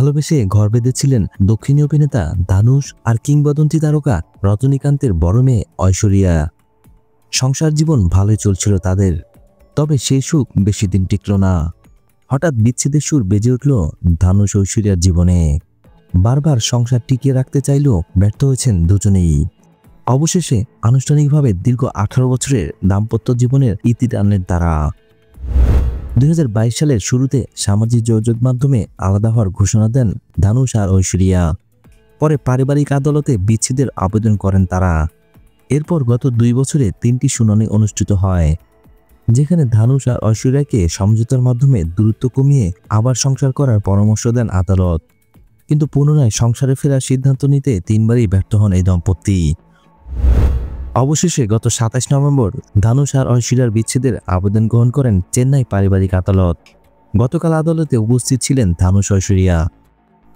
ভালোবেসে ঘর বেঁধেছিলেন দক্ষিণী অভিনেতা ধানুষ আর কিংবদন্তি তারকা রজনীকান্তের বড় মেয়ে ঐশ্বরিয়া। সংসার জীবন ভালোই চলছিল তাদের, তবে সেই সুখ বেশি দিন টিকল না। হঠাৎ বিচ্ছেদের সুর বেজে উঠল ধানুষ ঐশ্বরিয়ার জীবনে। বারবার সংসার টিকিয়ে রাখতে চাইলেও ব্যর্থ হয়েছেন দুজনেই। অবশেষে আনুষ্ঠানিকভাবে দীর্ঘ 18 বছরের দাম্পত্য জীবনের ইতি টানলেন তারা। 2022 সালের শুরুতে সামাজিক যোগাযোগ মাধ্যমে আলাদা হওয়ার ঘোষণা দেন ধানুষ আর ঐশ্বরিয়া। পরে পারিবারিক আদালতে বিচ্ছেদের আবেদন করেন তারা। এরপর গত 2 বছরে 3টি শুনানি অনুষ্ঠিত হয়, যেখানে ধানুষ আর ঐশ্বরিয়াকে সমঝোতার মাধ্যমে দূরত্ব কমিয়ে আবার সংসার করার পরামর্শ দেন আদালত। কিন্তু পুনরায় সংসারে ফেরার সিদ্ধান্ত নিতে 3বারই ব্যর্থ হন এই দম্পতি। অবশেষে গত 27 নভেম্বর ধানুষ আর ঐশ্বরিয়ার বিচ্ছেদের আবেদন গ্রহণ করেন চেন্নাই পারিবারিক আদালত। গতকাল আদালতে উপস্থিত ছিলেন ধানুষ ঐশ্বরিয়া।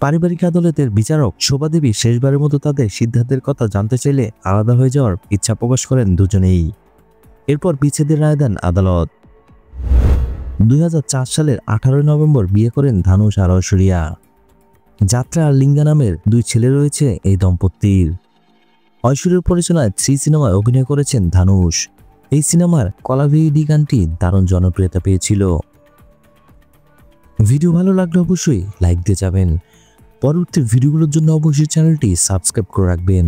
পারিবারিক আদালতের বিচারক শোভা দেবী শেষবারের মতো তাদের সিদ্ধান্তের কথা জানতে চাইলে আলাদা হয়ে যাওয়ার ইচ্ছা প্রকাশ করেন দুজনেই। এরপর বিচ্ছেদের রায় দেন আদালত। 2004 সালের 18 নভেম্বর বিয়ে করেন ধানুষ আর ঐশ্বরিয়া। যাত্রা আর লিঙ্গা নামের 2 ছেলে রয়েছে এই দম্পতির। ঐশ্বরিয়ার পরিচালনায় 3 সিনেমায় অভিনয় করেছেন ধানুষ। এই সিনেমার কলাভেরি গানটি দারুণ জনপ্রিয়তা পেয়েছিল। ভিডিও ভালো লাগলে অবশ্যই লাইক দিয়ে যাবেন। পরবর্তী ভিডিওগুলোর জন্য অবশ্যই চ্যানেলটি সাবস্ক্রাইব করে রাখবেন।